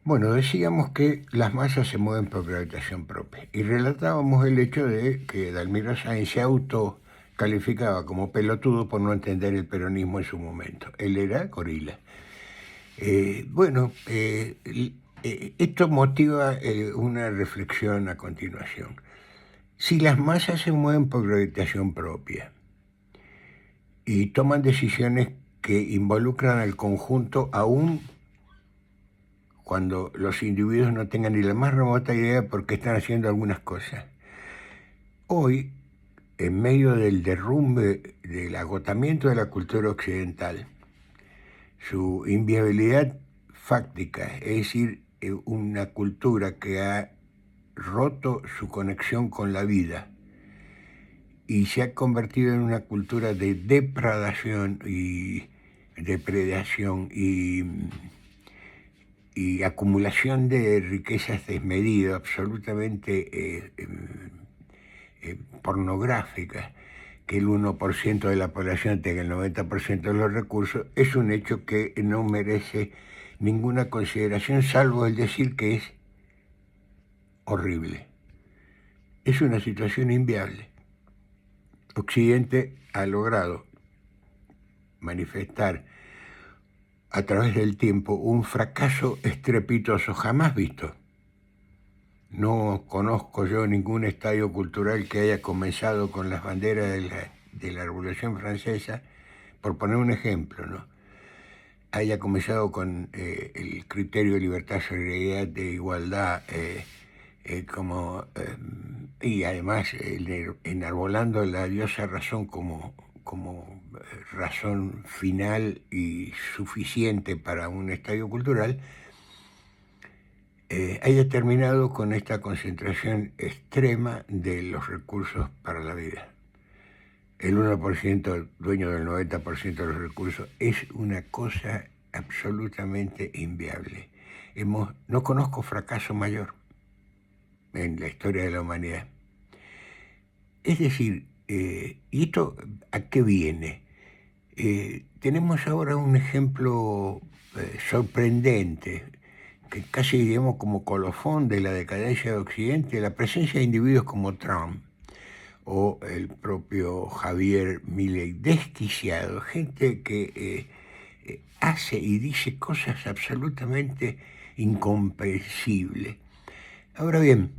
Bueno, decíamos que las masas se mueven por gravitación propia y relatábamos el hecho de que Dalmiro Sáenz se autocalificaba como pelotudo por no entender el peronismo en su momento. Él era gorila. Esto motiva una reflexión a continuación. Si las masas se mueven por gravitación propia y toman decisiones que involucran al conjunto aún cuando los individuos no tengan ni la más remota idea por qué están haciendo algunas cosas. Hoy, en medio del derrumbe, del agotamiento de la cultura occidental, su inviabilidad fáctica, es decir, una cultura que ha roto su conexión con la vida y se ha convertido en una cultura de depredación y acumulación de riquezas desmedidas, absolutamente pornográficas, que el 1% de la población tenga el 90% de los recursos, es un hecho que no merece ninguna consideración, salvo el decir que es horrible. Es una situación inviable. Occidente ha logrado manifestar a través del tiempo un fracaso estrepitoso jamás visto. No conozco yo ningún estadio cultural que haya comenzado con las banderas de la Revolución Francesa, por poner un ejemplo, ¿no? Haya comenzado con el criterio de libertad, solidaridad, de igualdad, y además enarbolando la diosa razón como razón final y suficiente para un estadio cultural, haya terminado con esta concentración extrema de los recursos para la vida. El 1% dueño del 90% de los recursos es una cosa absolutamente inviable. No conozco fracaso mayor en la historia de la humanidad. Es decir, ¿y esto a qué viene? Tenemos ahora un ejemplo sorprendente, que casi diríamos como colofón de la decadencia de Occidente, la presencia de individuos como Trump o el propio Javier Milei, desquiciado, gente que hace y dice cosas absolutamente incomprensibles. Ahora bien,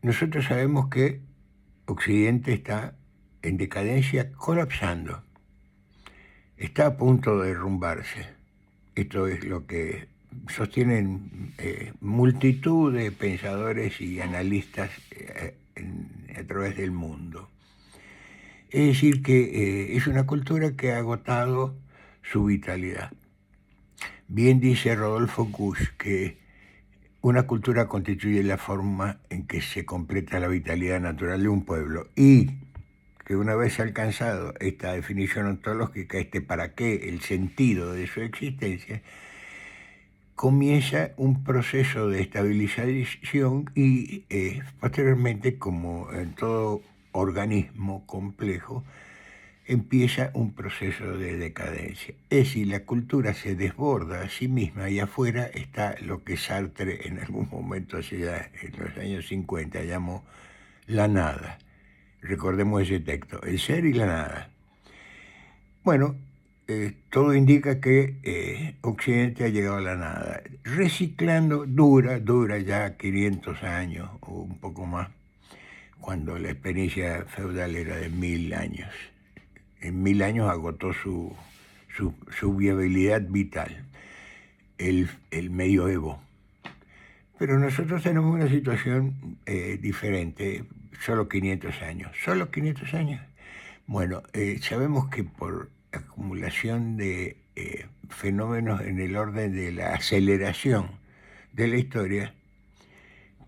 nosotros sabemos que Occidente está en decadencia, colapsando, está a punto de derrumbarse. Esto es lo que sostienen multitud de pensadores y analistas a través del mundo. Es decir, que es una cultura que ha agotado su vitalidad. Bien dice Rodolfo Kusch que una cultura constituye la forma en que se completa la vitalidad natural de un pueblo y que una vez alcanzado esta definición ontológica, este para qué, el sentido de su existencia, comienza un proceso de estabilización y posteriormente, como en todo organismo complejo, empieza un proceso de decadencia. Es decir, la cultura se desborda a sí misma y afuera está lo que Sartre en algún momento, allá en los años 50, llamó la nada. Recordemos ese texto, el ser y la nada. Bueno, todo indica que Occidente ha llegado a la nada, reciclando, dura ya 500 años o un poco más, cuando la experiencia feudal era de 1000 años. En 1000 años agotó su viabilidad vital, el medioevo. Pero nosotros tenemos una situación diferente, solo 500 años. ¿Solo 500 años? Bueno, sabemos que por acumulación de fenómenos en el orden de la aceleración de la historia,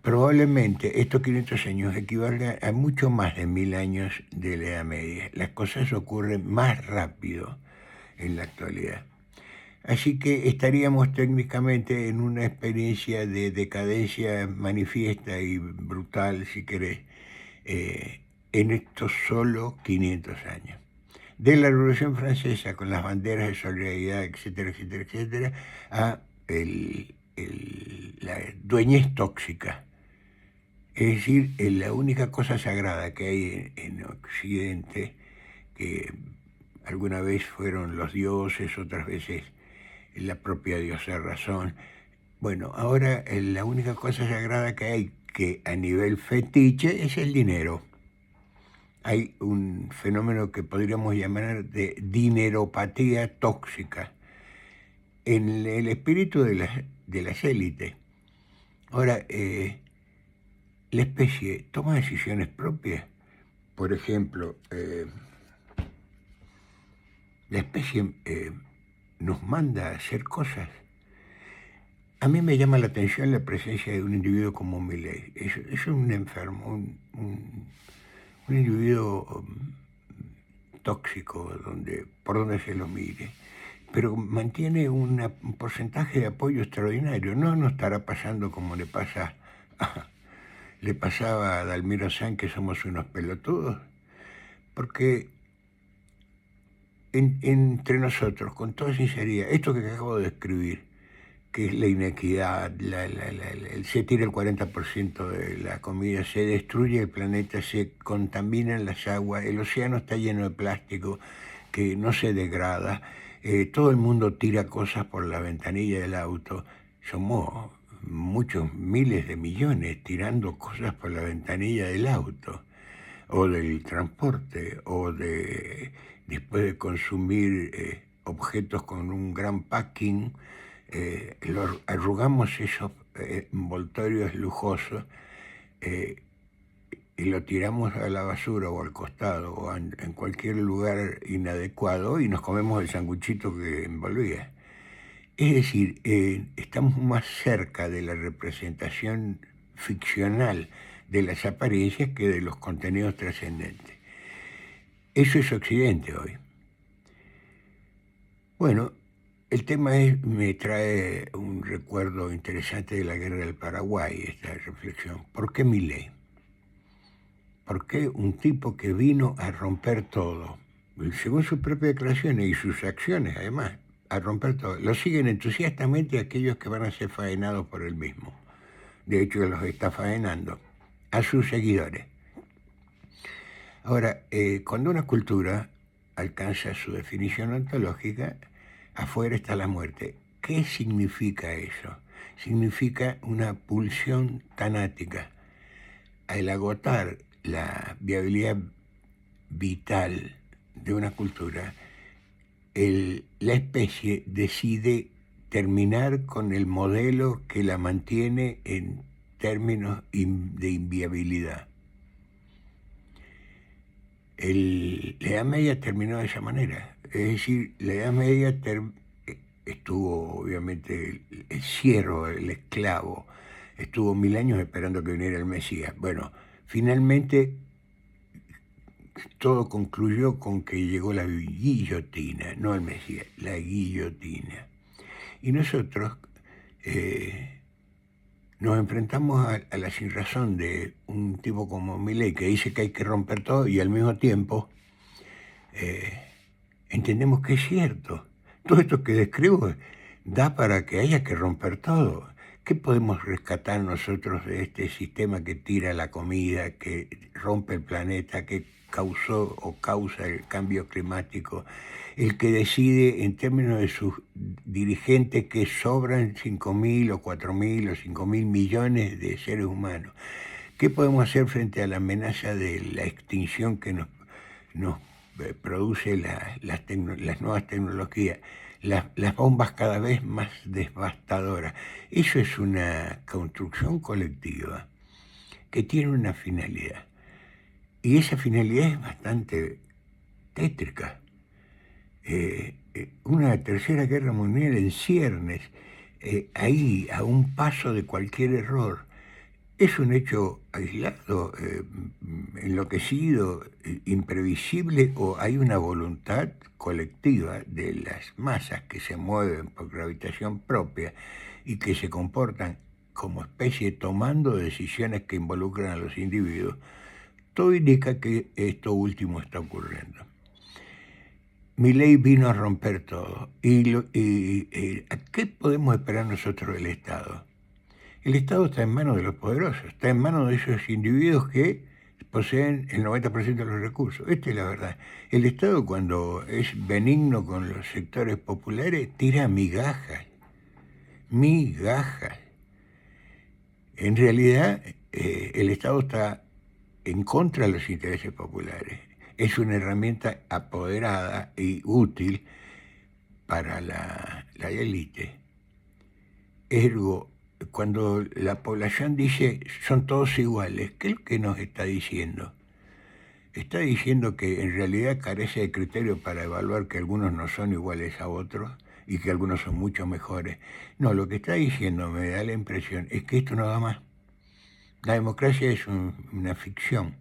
probablemente estos 500 años equivalgan a mucho más de 1000 años de la Edad Media. Las cosas ocurren más rápido en la actualidad. Así que estaríamos técnicamente en una experiencia de decadencia manifiesta y brutal, si querés, en estos solo 500 años. De la Revolución Francesa, con las banderas de solidaridad, etcétera, etcétera, etcétera, a el la dueñez tóxica. Es decir, la única cosa sagrada que hay en Occidente, que alguna vez fueron los dioses, otras veces la propia diosa razón. Bueno, ahora la única cosa sagrada que hay que a nivel fetiche es el dinero. Hay un fenómeno que podríamos llamar de dineropatía tóxica en el espíritu de las élites. Ahora, la especie toma decisiones propias. Por ejemplo, la especie nos manda a hacer cosas. A mí me llama la atención la presencia de un individuo como Milei. Es un enfermo, un individuo tóxico, por donde se lo mire, pero mantiene un porcentaje de apoyo extraordinario. No estará pasando como le pasaba a Dalmiro San, que somos unos pelotudos, porque entre nosotros, con toda sinceridad, esto que acabo de describir, que es la inequidad, se tira el 40% de la comida, se destruye el planeta, se contaminan las aguas, el océano está lleno de plástico que no se degrada, todo el mundo tira cosas por la ventanilla del auto, somos muchos miles de millones tirando cosas por la ventanilla del auto, o del transporte, o después de consumir objetos con un gran packing, arrugamos esos envoltorios lujosos y lo tiramos a la basura o al costado o en cualquier lugar inadecuado y nos comemos el sanguchito que envolvía. Es decir, estamos más cerca de la representación ficcional de las apariencias que de los contenidos trascendentes. Eso es Occidente hoy. Bueno, el tema me trae un recuerdo interesante de la guerra del Paraguay, esta reflexión. ¿Por qué Milei? ¿Por qué un tipo que vino a romper todo? Según sus propias declaraciones y sus acciones, además, a romper todo. Lo siguen entusiastamente aquellos que van a ser faenados por él mismo. De hecho, los está faenando a sus seguidores. Ahora, cuando una cultura alcanza su definición ontológica, afuera está la muerte. ¿Qué significa eso? Significa una pulsión tanática. Al agotar la viabilidad vital de una cultura, la especie decide terminar con el modelo que la mantiene en términos de inviabilidad. La Edad Media terminó de esa manera. Es decir, la Edad Media estuvo, obviamente, el siervo, el esclavo, estuvo 1000 años esperando que viniera el Mesías. Bueno, finalmente todo concluyó con que llegó la guillotina, no el Mesías, la guillotina. Y nosotros nos enfrentamos a la sinrazón de un tipo como Milei, que dice que hay que romper todo, y al mismo tiempo entendemos que es cierto. Todo esto que describo da para que haya que romper todo. ¿Qué podemos rescatar nosotros de este sistema que tira la comida, que rompe el planeta, que causó o causa el cambio climático, el que decide en términos de sus dirigentes que sobran 5.000 o 4.000 o 5.000 millones de seres humanos? ¿Qué podemos hacer frente a la amenaza de la extinción que nos produce las nuevas tecnologías? Las bombas cada vez más devastadoras. Eso es una construcción colectiva que tiene una finalidad. Y esa finalidad es bastante tétrica. Una tercera guerra mundial en ciernes, ahí a un paso de cualquier error. ¿Es un hecho aislado, enloquecido, imprevisible, o hay una voluntad colectiva de las masas que se mueven por gravitación propia y que se comportan como especie tomando decisiones que involucran a los individuos? Todo indica que esto último está ocurriendo. Milei vino a romper todo. ¿A qué podemos esperar nosotros del Estado? El Estado está en manos de los poderosos, está en manos de esos individuos que poseen el 90% de los recursos. Esta es la verdad. El Estado, cuando es benigno con los sectores populares, tira migajas, migajas. En realidad, el Estado está en contra de los intereses populares. Es una herramienta apoderada y útil para la élite. Ergo, cuando la población dice son todos iguales, ¿qué es lo que nos está diciendo? Está diciendo que en realidad carece de criterio para evaluar que algunos no son iguales a otros y que algunos son mucho mejores. No, lo que está diciendo, me da la impresión, es que esto no da más. La democracia es una ficción.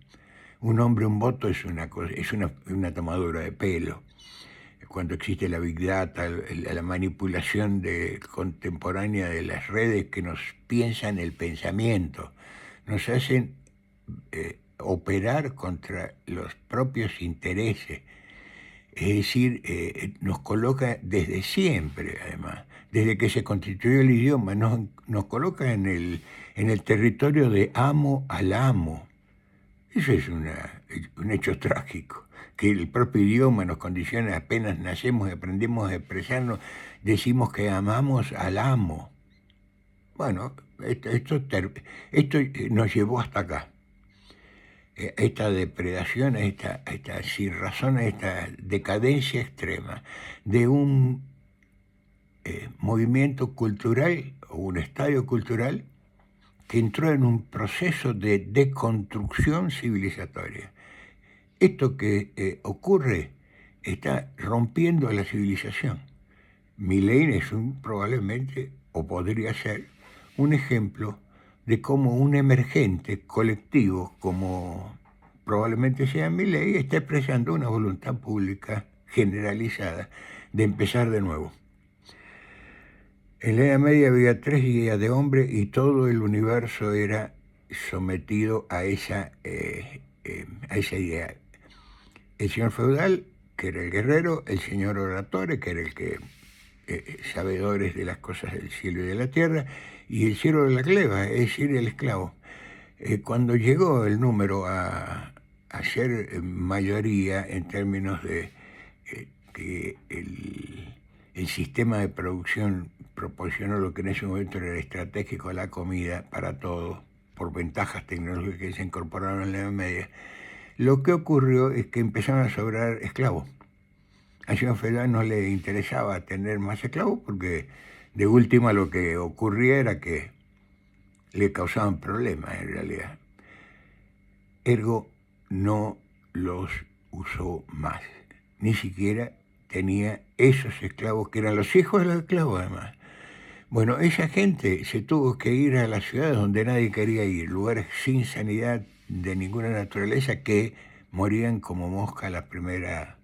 Un hombre, un voto es una tomadura de pelo. Cuando existe la Big Data, la manipulación contemporánea de las redes que nos piensan el pensamiento, nos hacen operar contra los propios intereses. Es decir, nos coloca desde siempre, además, desde que se constituyó el idioma, nos coloca en el territorio de amo al amo. Eso es un hecho trágico, que el propio idioma nos condiciona, apenas nacemos y aprendemos a expresarnos, decimos que amamos al amo. Bueno, esto nos llevó hasta acá. Esta depredación, esta sinrazón, esta decadencia extrema de un movimiento cultural o un estadio cultural que entró en un proceso de deconstrucción civilizatoria. Esto que ocurre está rompiendo la civilización. Milei es probablemente, o podría ser, un ejemplo de cómo un emergente colectivo, como probablemente sea Milei, está expresando una voluntad pública generalizada de empezar de nuevo. En la Edad Media había 3 días de hombre y todo el universo era sometido a esa idea. El señor feudal, que era el guerrero, el señor oratore, que era el que sabedores de las cosas del cielo y de la tierra, y el cielo de la cleva, es decir, el esclavo. Cuando llegó el número a ser mayoría en términos de que el sistema de producción proporcionó lo que en ese momento era estratégico, la comida para todos, por ventajas tecnológicas que se incorporaron en la Edad Media, lo que ocurrió es que empezaron a sobrar esclavos. Al señor feudal no le interesaba tener más esclavos porque de última lo que ocurría era que le causaban problemas en realidad. Ergo no los usó más, ni siquiera tenía esos esclavos que eran los hijos de los esclavos además. Bueno, esa gente se tuvo que ir a las ciudades donde nadie quería ir, lugares sin sanidad de ninguna naturaleza que morían como mosca a la primera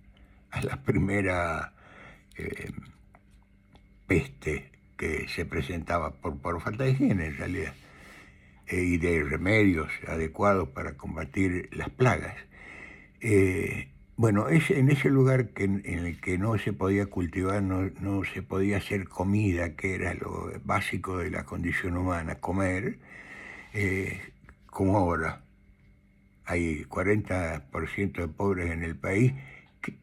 peste que se presentaba por falta de higiene en realidad, y de remedios adecuados para combatir las plagas. Bueno, es en ese lugar en el que no se podía cultivar, no se podía hacer comida, que era lo básico de la condición humana, comer, como ahora. Hay 40% de pobres en el país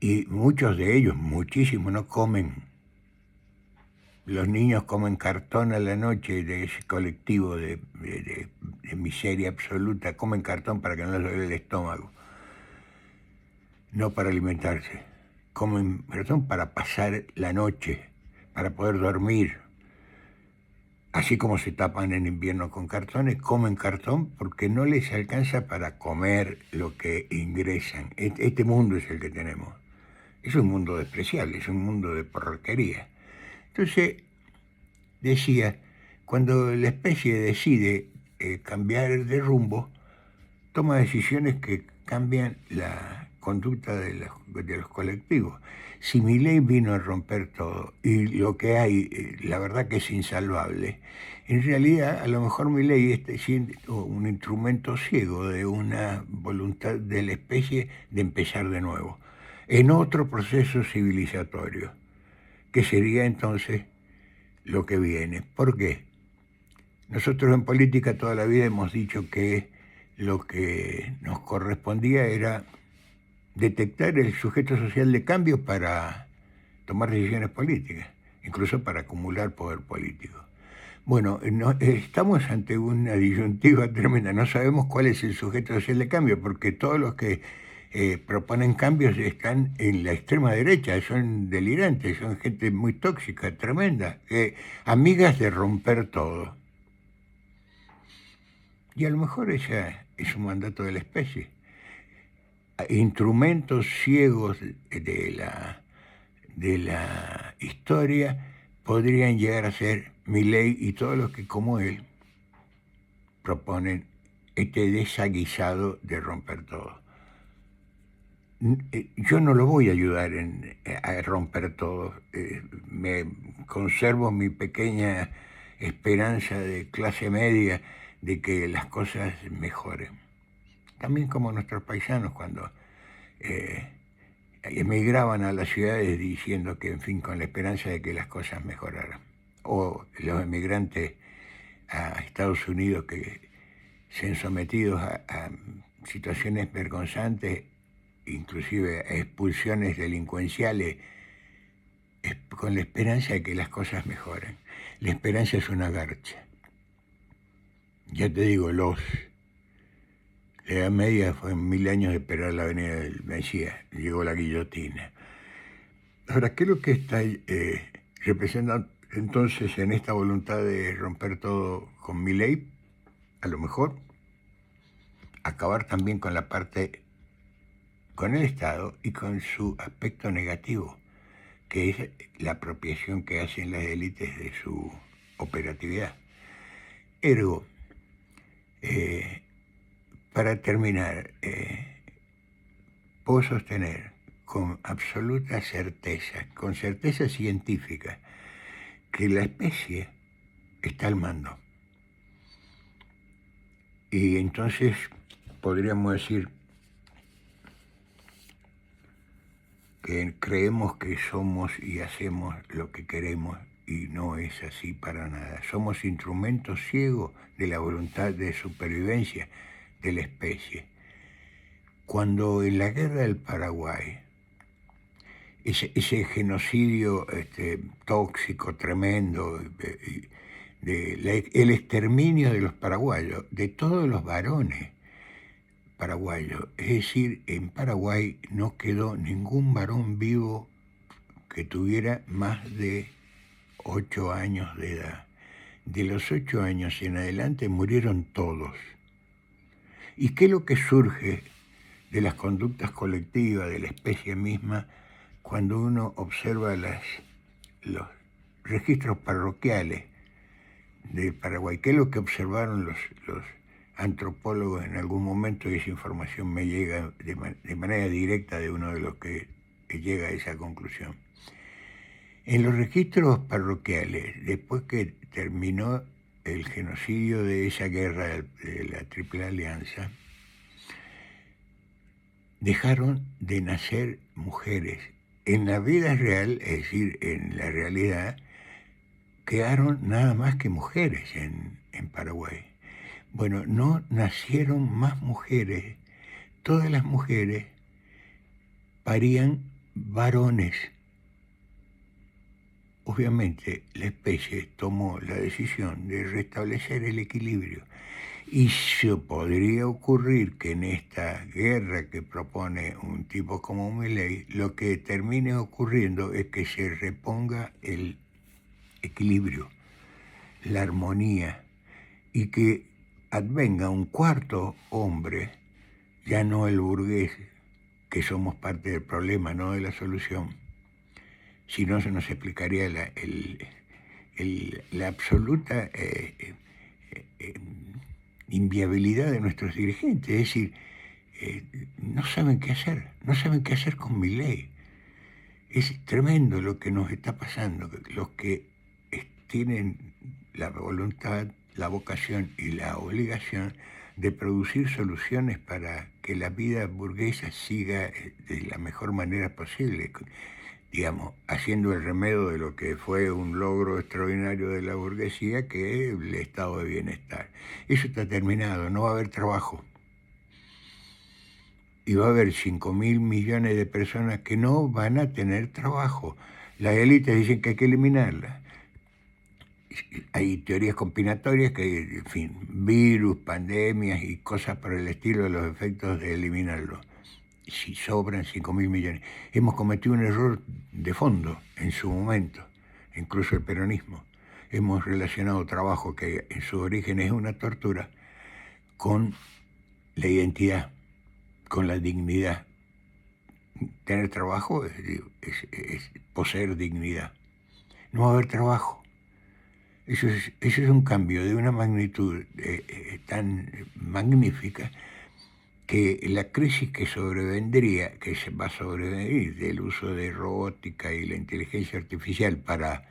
y muchos de ellos, muchísimos, no comen. Los niños comen cartón a la noche de ese colectivo de miseria absoluta, comen cartón para que no les duele el estómago. No para alimentarse, comen cartón para pasar la noche, para poder dormir. Así como se tapan en invierno con cartones, comen cartón porque no les alcanza para comer lo que ingresan. Este mundo es el que tenemos. Es un mundo despreciable, es un mundo de porquería. Entonces, decía, cuando la especie decide cambiar de rumbo, toma decisiones que cambian la conducta de los colectivos. Si Milei vino a romper todo y lo que hay, la verdad que es insalvable, en realidad a lo mejor Milei está siendo un instrumento ciego de una voluntad de la especie de empezar de nuevo. en otro proceso civilizatorio, que sería entonces lo que viene. ¿Por qué? Nosotros en política toda la vida hemos dicho que lo que nos correspondía era detectar el sujeto social de cambio para tomar decisiones políticas, incluso para acumular poder político. Bueno, estamos ante una disyuntiva tremenda, no sabemos cuál es el sujeto social de cambio, porque todos los que proponen cambios están en la extrema derecha, son delirantes, son gente muy tóxica, tremenda, amigas de romper todo. Y a lo mejor ese es un mandato de la especie. Instrumentos ciegos de la historia podrían llegar a ser Milei y todos los que como él proponen este desaguisado de romper todo. Yo no lo voy a ayudar a romper todo. Me conservo mi pequeña esperanza de clase media de que las cosas mejoren. También como nuestros paisanos cuando emigraban a las ciudades diciendo que, en fin, con la esperanza de que las cosas mejoraran. O los emigrantes a Estados Unidos que se han sometido a situaciones vergonzantes, inclusive a expulsiones delincuenciales, con la esperanza de que las cosas mejoren. La esperanza es una garcha. Ya te digo, la Edad Media fue 1000 años de esperar la venida del Mesías, llegó la guillotina. Ahora, ¿qué es lo que está representando entonces en esta voluntad de romper todo con Milei? A lo mejor acabar también con la parte, con el Estado y con su aspecto negativo, que es la apropiación que hacen las élites de su operatividad. Ergo, para terminar, puedo sostener con absoluta certeza, con certeza científica, que la especie está al mando. Y entonces podríamos decir que creemos que somos y hacemos lo que queremos y no es así para nada. Somos instrumentos ciegos de la voluntad de supervivencia de la especie. Cuando en la guerra del Paraguay, ese genocidio tóxico, tremendo, el exterminio de los paraguayos, de todos los varones paraguayos, es decir, en Paraguay no quedó ningún varón vivo que tuviera más de 8 años de edad. De los 8 años en adelante murieron todos. ¿Y qué es lo que surge de las conductas colectivas de la especie misma cuando uno observa los registros parroquiales del Paraguay? ¿Qué es lo que observaron los antropólogos en algún momento? Y esa información me llega de manera directa de uno de los que llega a esa conclusión. En los registros parroquiales, después que terminó el genocidio de esa guerra de la Triple Alianza, dejaron de nacer mujeres. En la vida real, es decir, en la realidad, quedaron nada más que mujeres en Paraguay. Bueno, no nacieron más mujeres. Todas las mujeres parían varones. Obviamente, la especie tomó la decisión de restablecer el equilibrio. Y se podría ocurrir que en esta guerra que propone un tipo como Milei, lo que termine ocurriendo es que se reponga el equilibrio, la armonía, y que advenga un cuarto hombre, ya no el burgués, que somos parte del problema, no de la solución. Si no, se nos explicaría la absoluta inviabilidad de nuestros dirigentes. Es decir, no saben qué hacer con Milei. Es tremendo lo que nos está pasando. Los que tienen la voluntad, la vocación y la obligación de producir soluciones para que la vida burguesa siga de la mejor manera posible, digamos, haciendo el remedio de lo que fue un logro extraordinario de la burguesía, que es el estado de bienestar. Eso está terminado, no va a haber trabajo. Y va a haber 5.000 millones de personas que no van a tener trabajo. Las élites dicen que hay que eliminarlas. Hay teorías combinatorias que, en fin, virus, pandemias y cosas por el estilo de los efectos de eliminarlo. Si sobran 5.000 millones. Hemos cometido un error de fondo en su momento, incluso el peronismo. Hemos relacionado trabajo, que en su origen es una tortura, con la identidad, con la dignidad. Tener trabajo es poseer dignidad. No va a haber trabajo. Eso es un cambio de una magnitud tan magnífica, que la crisis que sobrevendría, que se va a sobrevenir del uso de robótica y la inteligencia artificial para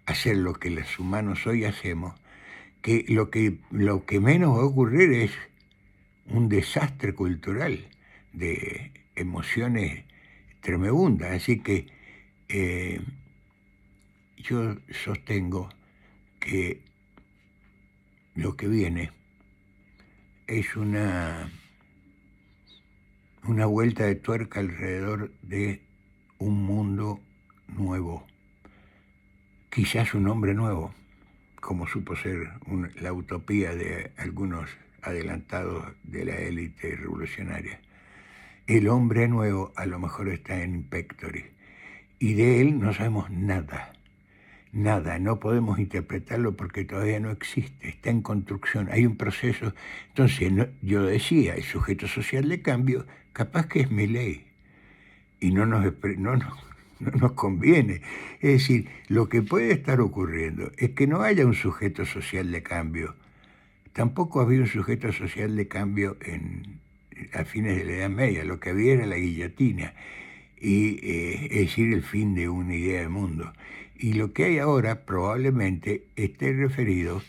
hacer lo que los humanos hoy hacemos, que lo que menos va a ocurrir es un desastre cultural de emociones tremebundas. Así que yo sostengo que lo que viene es una vuelta de tuerca alrededor de un mundo nuevo, quizás un hombre nuevo, como supo ser la utopía de algunos adelantados de la élite revolucionaria. El hombre nuevo a lo mejor está en Pectoris, y de él no sabemos nada. Nada, no podemos interpretarlo porque todavía no existe, está en construcción, hay un proceso. Entonces, yo decía, el sujeto social de cambio, capaz que es mi ley, y no nos conviene. Es decir, lo que puede estar ocurriendo es que no haya un sujeto social de cambio. Tampoco había un sujeto social de cambio a fines de la Edad Media, lo que había era la guillotina, es decir, el fin de una idea de mundo. Y lo que hay ahora probablemente esté referido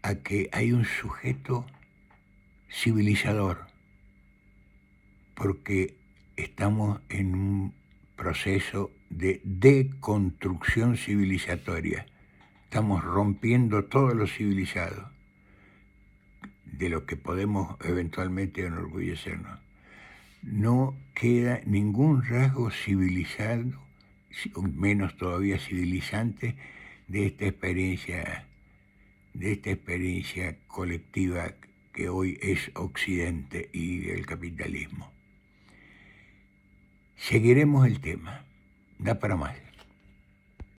a que hay un sujeto civilizador, porque estamos en un proceso de deconstrucción civilizatoria. Estamos rompiendo todo lo civilizado, de lo que podemos eventualmente enorgullecernos. No queda ningún rasgo civilizado, menos todavía civilizante, de esta experiencia colectiva que hoy es Occidente y el capitalismo. Seguiremos el tema, da para más.